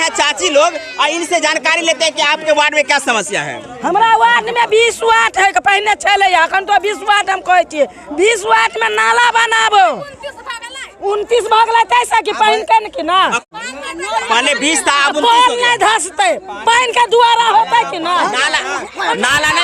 हैं चाची लोग और इनसे जानकारी लेते हैं कि आपके वार्ड में क्या समस्या है। हमारा वार्ड में 20 वार्ड है, पहले चले अखन तो 20 वार्ड हम कहे 20 वार्ड में नाला बनाबो 29 भागला कैसा कि पानी के ना पहले 20 था अब 29 हो गया। नहीं धसते पानी का दुआरा होता कि ना नाला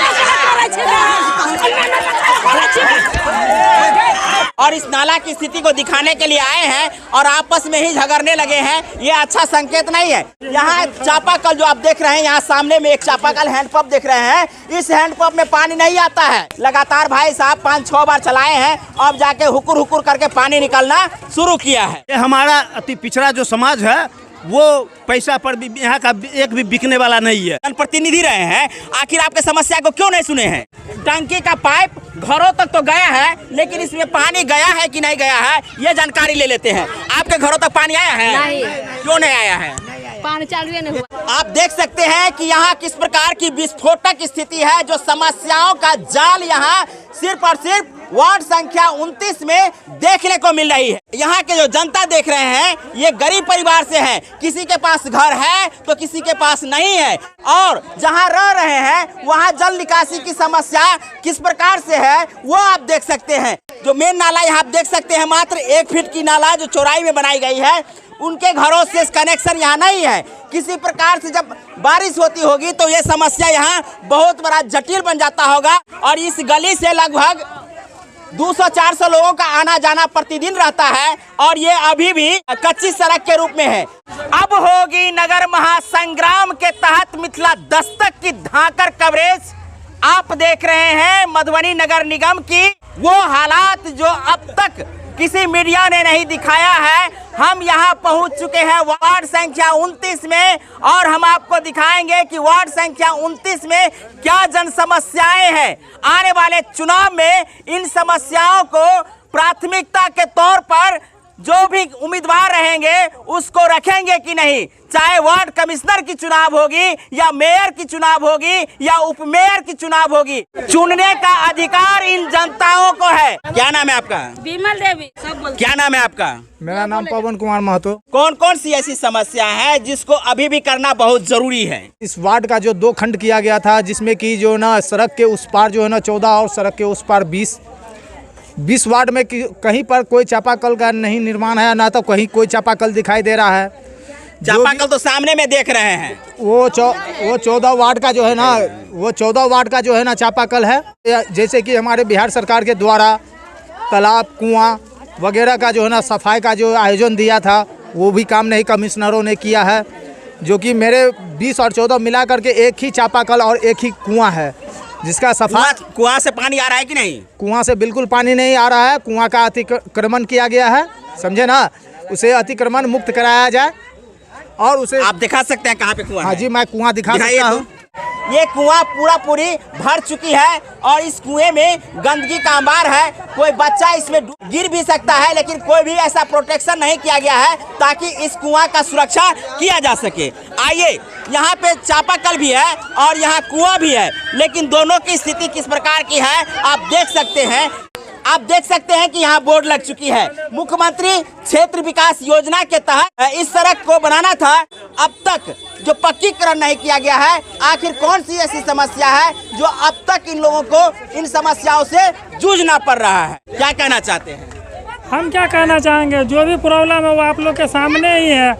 और इस नाला की स्थिति को दिखाने के लिए आए हैं और आपस में ही झगड़ने लगे हैं। ये अच्छा संकेत नहीं है। यहाँ चापाकल जो आप देख रहे हैं, यहाँ सामने में एक चापाकल हैंडपंप देख रहे हैं, इस हैंडपंप में पानी नहीं आता है। लगातार भाई साहब 5-6 बार चलाए हैं, अब जाके हुकुर हुकुर करके पानी निकलना शुरू किया है। ये हमारा अति पिछड़ा जो समाज है वो पैसा पर भी यहाँ का एक भी बिकने वाला नहीं है। जनप्रतिनिधि रहे हैं, आखिर आपके समस्या को क्यों नहीं सुने हैं? टंकी का पाइप घरों तक तो गया है, लेकिन इसमें पानी गया है कि नहीं गया है ये जानकारी ले लेते हैं। आपके घरों तक पानी आया है? नहीं। क्यों नहीं आया है? पानी चालू नहीं हुआ। आप देख सकते हैं कि यहाँ किस प्रकार की विस्फोटक स्थिति है। जो समस्याओं का जाल यहाँ सिर्फ और सिर्फ वार्ड संख्या 29 में देखने को मिल रही है। यहाँ के जो जनता देख रहे हैं ये गरीब परिवार से हैं, किसी के पास घर है तो किसी के पास नहीं है, और जहाँ रह रहे हैं वहाँ जल निकासी की समस्या किस प्रकार से है वो आप देख सकते हैं। जो मेन नाला यहाँ आप देख सकते हैं, मात्र 1 फीट की नाला जो चौड़ाई में बनाई गई है, उनके घरों से कनेक्शन यहाँ नहीं है। किसी प्रकार से जब बारिश होती होगी तो ये समस्या यहाँ बहुत बड़ा जटिल बन जाता होगा, और इस गली से लगभग 200-400 लोगों का आना जाना प्रतिदिन रहता है, और ये अभी भी कच्ची सड़क के रूप में है। अब होगी नगर महासंग्राम के तहत मिथिला दस्तक की धांकर कवरेज। आप देख रहे हैं मधुबनी नगर निगम की वो हालात जो अब तक किसी मीडिया ने नहीं दिखाया है। हम यहाँ पहुँच चुके हैं वार्ड संख्या 29 में, और हम आपको दिखाएंगे कि वार्ड संख्या 29 में क्या जन समस्याएं हैं। आने वाले चुनाव में इन समस्याओं को प्राथमिकता के तौर पर जो भी उम्मीदवार रहेंगे उसको रखेंगे कि नहीं, चाहे वार्ड कमिश्नर की चुनाव होगी या मेयर की चुनाव होगी या उपमेयर की चुनाव होगी, चुनने का अधिकार इन जनताओं को है। क्या नाम है आपका? विमल देवी। सब बोलते। क्या नाम है आपका? मेरा नाम पवन कुमार महतो। कौन कौन सी ऐसी समस्या है जिसको अभी भी करना बहुत जरूरी है? इस वार्ड का जो 2 खंड किया गया था, जिसमें कि जो ना सड़क के उस पार जो है ना 14 और सड़क के उस पार 20 वार्ड में कहीं पर कोई चापाकल का नहीं निर्माण है, ना तो कहीं कोई चापाकल दिखाई दे रहा है। चापाकल तो सामने में देख रहे हैं। वो 14 वार्ड का जो है ना, वो 14 वार्ड का जो है ना चापाकल है। जैसे कि हमारे बिहार सरकार के द्वारा तालाब कुआं वगैरह का जो है ना सफाई का जो आयोजन दिया था, वो भी काम नहीं कमिश्नरों ने किया है। जो कि मेरे 20 और 14 मिला करके एक ही चापाकल और एक ही कुआं है, जिसका सफाई। कुआं से पानी आ रहा है कि नहीं? कुआं से बिल्कुल पानी नहीं आ रहा है। कुआं का अतिक्रमण किया गया है, समझे ना। उसे अतिक्रमण मुक्त कराया जाए और उसे आप दिखा सकते हैं कहाँ पे कुआं? हाँ जी, मैं कुआं दिखा सकता हूँ। ये कुआं पूरी भर चुकी है और इस कुएं में गंदगी का अंबार है। कोई बच्चा इसमें गिर भी सकता है, लेकिन कोई भी ऐसा प्रोटेक्शन नहीं किया गया है ताकि इस कुआं का सुरक्षा किया जा सके। आइए, यहाँ पे चापाकल भी है और यहाँ कुआं भी है, लेकिन दोनों की स्थिति किस प्रकार की है आप देख सकते हैं। आप देख सकते हैं कि यहाँ बोर्ड लग चुकी है। मुख्यमंत्री क्षेत्र विकास योजना के तहत इस सड़क को बनाना था, अब तक जो पक्कीकरण नहीं किया गया है। आखिर कौन सी ऐसी समस्या है जो अब तक इन लोगों को इन समस्याओं से जूझना पड़ रहा है? क्या कहना चाहते हैं? हम क्या कहना चाहेंगे, जो भी प्रॉब्लम है वो आप लोग के सामने ही है।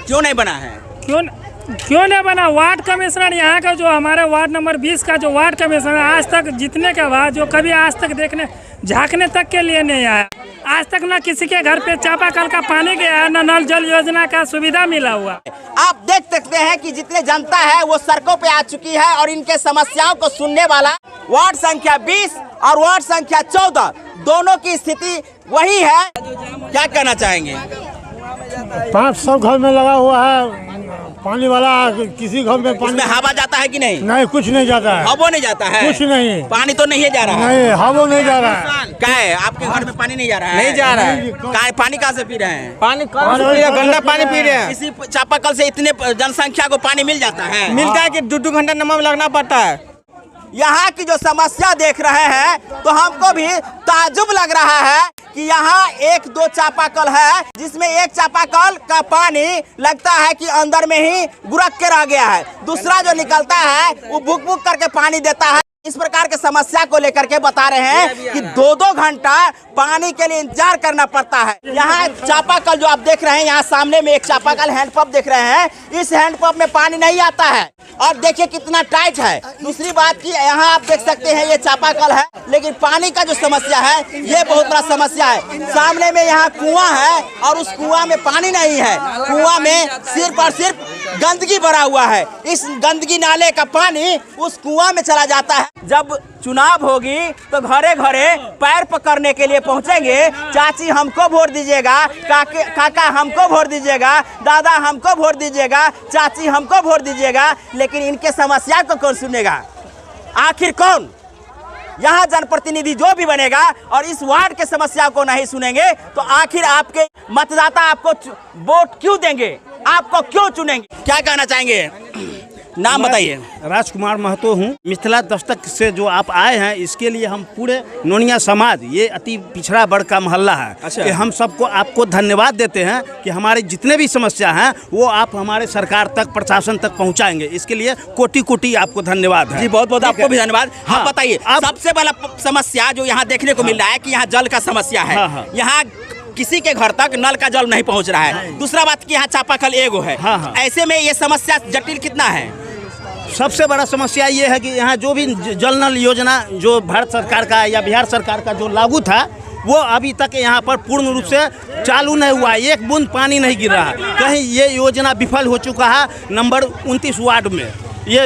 क्यों नहीं बना है? क्यों नहीं बना? वार्ड कमिश्नर यहाँ का जो हमारे वार्ड नंबर 20 का जो वार्ड कमिश्नर आज तक जीतने के बाद जो कभी आज तक देखने झांकने तक के लिए नहीं आया। आज तक ना किसी के घर पे चापाकल का पानी गया है, ना नल जल योजना का सुविधा मिला हुआ। आप देख सकते हैं कि जितने जनता है वो सड़कों पे आ चुकी है और इनके समस्याओं को सुनने वाला वार्ड संख्या 20 और वार्ड संख्या 14 दोनों की स्थिति वही है। क्या कहना चाहेंगे? 500 घर में लगा हुआ है पानी वाला। किसी घर में पानी हवा जाता है कि नहीं? नहीं, कुछ नहीं जाता है। हवा नहीं जाता है? कुछ नहीं। पानी तो नहीं जा रहा है? नहीं, हवा नहीं जा रहा है। क्या है आपके घर में पानी नहीं जा रहा है? नहीं जा रहा है। पानी कहाँ से पी रहे हैं? पानी गंदा पानी पी रहे हैं। इसी चापाकल से इतने जनसंख्या को पानी मिल जाता है? मिलता है कि 2-2 घंटा नमक लगना पड़ता है। यहाँ की जो समस्या देख रहे हैं तो हमको भी ताज्जुब लग रहा है कि यहाँ एक दो चापाकल है, जिसमें एक चापाकल का पानी लगता है कि अंदर में ही गुरक के रह गया है, दूसरा जो निकलता है वो बुक बुक करके पानी देता है। इस प्रकार के समस्या को लेकर के बता रहे हैं कि 2-2 घंटा पानी के लिए इंतजार करना पड़ता है। यहाँ चापाकल जो आप देख रहे हैं, यहाँ सामने में एक चापाकल हैंडपंप देख रहे हैं, इस हैंडपंप में पानी नहीं आता है और देखिए कितना टाइट है। दूसरी बात की यहाँ आप देख सकते हैं ये चापाकल है, लेकिन पानी का जो समस्या है ये बहुत बड़ा समस्या है। सामने में यहाँ कुआं है और उस कुआं में पानी नहीं है, कुआं में सिर्फ और सिर्फ गंदगी भरा हुआ है। इस गंदगी नाले का पानी उस कुआं में चला जाता है। जब चुनाव होगी तो घरे घरे पैर पकड़ने के लिए पहुंचेंगे, चाची हमको वोट दीजिएगा, काका हमको वोट दीजिएगा, दादा हमको वोट दीजिएगा, चाची हमको वोट दीजिएगा, लेकिन इनके समस्या को कौन सुनेगा? आखिर कौन? यहाँ जनप्रतिनिधि जो भी बनेगा और इस वार्ड के समस्या को नहीं सुनेंगे तो आखिर आपके मतदाता आपको वोट क्यों देंगे, आपको क्यों चुनेंगे? क्या कहना चाहेंगे? नाम बताइए। राजकुमार महतो हूँ। मिथिला दस्तक से जो आप आए हैं इसके लिए हम पूरे नोनिया समाज, ये अति पिछड़ा वर्ग का मोहल्ला है, अच्छा। कि हम सबको आपको धन्यवाद देते हैं कि हमारी जितने भी समस्या हैं वो आप हमारे सरकार तक, प्रशासन तक पहुंचाएंगे। इसके लिए कोटि कोटि आपको धन्यवाद है। जी बहुत बहुत आपको भी धन्यवाद। हाँ, आप बताइए, सबसे बड़ा समस्या जो यहाँ देखने को मिल रहा है कि यहाँ जल का समस्या है। हाँ। यहाँ किसी के घर तक नल का जल नहीं पहुँच रहा है। दूसरा बात कि यहाँ चापाकल एगो है। हाँ। ऐसे में ये समस्या जटिल कितना है? सबसे बड़ा समस्या ये है कि यहाँ जो भी जल नल योजना जो भारत सरकार का या बिहार सरकार का जो लागू था वो अभी तक यहाँ पर पूर्ण रूप से चालू नहीं हुआ है। एक बूंद पानी नहीं गिर रहा है। कहीं ये योजना विफल हो चुका है नंबर 29 वार्ड में। ये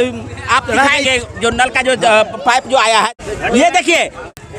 आप दिखाएंगे जो नल का जो पाइप जो आया है, ये देखिए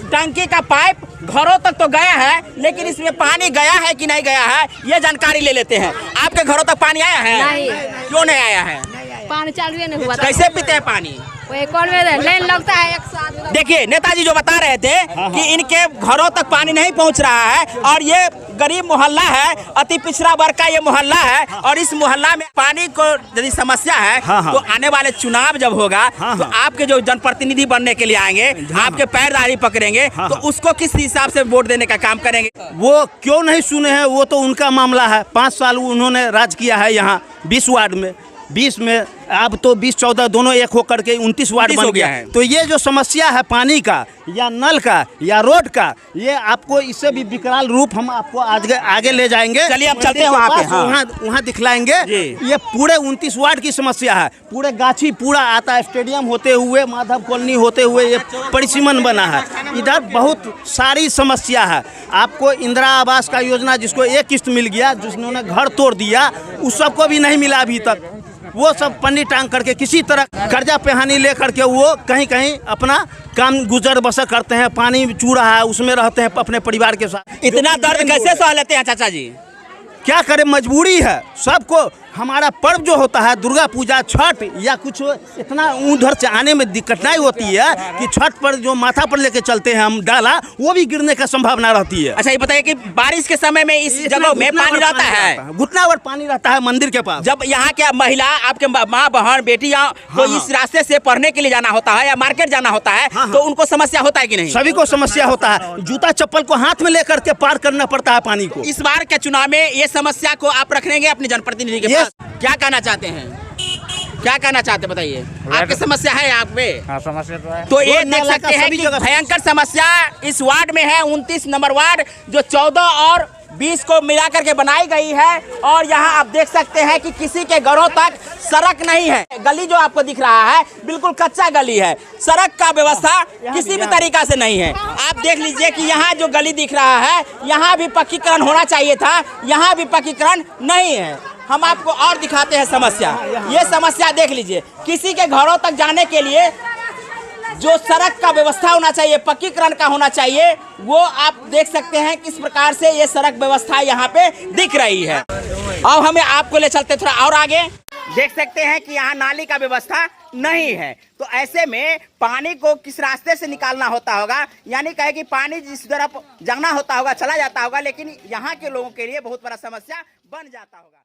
टंकी का पाइप घरों तक तो गया है, लेकिन इसमें पानी गया है कि नहीं गया है ये जानकारी ले लेते हैं। आपके घरों तक पानी आया है? नहीं। क्यों नहीं आया है? पानी चालू नहीं हुआ। कैसे पीते हैं पानी? वही कौन में लाइन लगता है एक साथ। देखिए नेताजी जो बता रहे थे कि इनके घरों तक पानी नहीं पहुंच रहा है और ये गरीब मोहल्ला है, अति पिछड़ा वर्ग का ये मोहल्ला है और इस मोहल्ला में पानी को यदि समस्या है तो आने वाले चुनाव जब होगा तो आपके जो जनप्रतिनिधि बनने के लिए आएंगे, आपके पैरदारी पकड़ेंगे तो उसको किस हिसाब से वोट देने का काम करेंगे? वो क्यों नहीं सुने हैं वो तो उनका मामला है। 5 साल उन्होंने राज किया है यहाँ 20 वार्ड में, 20 में अब तो 20-14 दोनों एक होकर के 29 वार्ड बन गया है। तो ये जो समस्या है पानी का या नल का या रोड का, ये आपको इससे भी विकराल रूप हम आपको आगे ले जाएंगे। चलिए आप चलते हैं वहाँ पे, वहाँ दिखलाएंगे। ये पूरे 29 वार्ड की समस्या है। पूरे गाछी पूरा आता है, स्टेडियम होते हुए माधव कॉलोनी होते हुए ये परिसीमन बना है। इधर बहुत सारी समस्या है। आपको इंदिरा आवास का योजना जिसको एक किस्त मिल गया, जिन्होंने घर तोड़ दिया, उस सबको भी नहीं मिला अभी तक। वो सब पन्नी टांग करके किसी तरह कर्जा पेहानी ले करके वो कहीं कहीं अपना काम गुजर बसर करते हैं। पानी चू रहा है उसमें रहते हैं अपने परिवार के साथ। इतना दर्द कैसे सह लेते हैं चाचा जी? क्या करें, मजबूरी है सबको। हमारा पर्व जो होता है दुर्गा पूजा, छठ या कुछ, इतना उधर से आने में कठिनाई होती है कि छठ पर जो माथा पर लेके चलते हैं हम डाला, वो भी गिरने का संभावना रहती है। अच्छा ये बताइए कि बारिश के समय में इस जगह में पानी रहता है? घुटना भर पानी रहता है मंदिर के पास। जब यहाँ के महिला, आपके माँ बहन बेटियाँ को इस रास्ते से पढ़ने के लिए जाना होता है या मार्केट जाना होता है तो उनको समस्या होता है कि नहीं? सभी को समस्या होता है। जूता चप्पल को हाथ में लेकर के पार करना पड़ता है पानी को। इस बार के चुनाव में ये समस्या को आप रखेंगे अपने जनप्रतिनिधि के पास? क्या कहना चाहते हैं, क्या कहना चाहते बताइए? आपकी समस्या है यहाँ पे? हाँ, समस्या तो है। तो ये देख सकते हैं कि भयंकर समस्या इस वार्ड में है, 29 नंबर वार्ड, जो 14 और 20 को मिला करके बनाई गई है। और यहाँ आप देख सकते हैं कि किसी के घरों तक सड़क नहीं है। गली जो आपको दिख रहा है बिल्कुल कच्चा गली है, सड़क का व्यवस्था किसी भी तरीका से नहीं है। आप देख लीजिए कि यहाँ जो गली दिख रहा है यहाँ भी पक्कीकरण होना चाहिए था, यहाँ भी पक्कीकरण नहीं है। हम आपको और दिखाते हैं समस्या। ये समस्या देख लीजिए, किसी के घरों तक जाने के लिए जो सड़क का व्यवस्था होना चाहिए, पक्कीकरण का होना चाहिए, वो आप देख सकते हैं किस प्रकार से ये सड़क व्यवस्था यहाँ पे दिख रही है। अब हमें आपको ले चलते थोड़ा और आगे। देख सकते हैं कि यहाँ नाली का व्यवस्था नहीं है, तो ऐसे में पानी को किस रास्ते से निकालना होता होगा, यानी कहे कि पानी जिस तरफ जाना होता होगा चला जाता होगा, लेकिन यहाँ के लोगों के लिए बहुत बड़ा समस्या बन जाता होगा।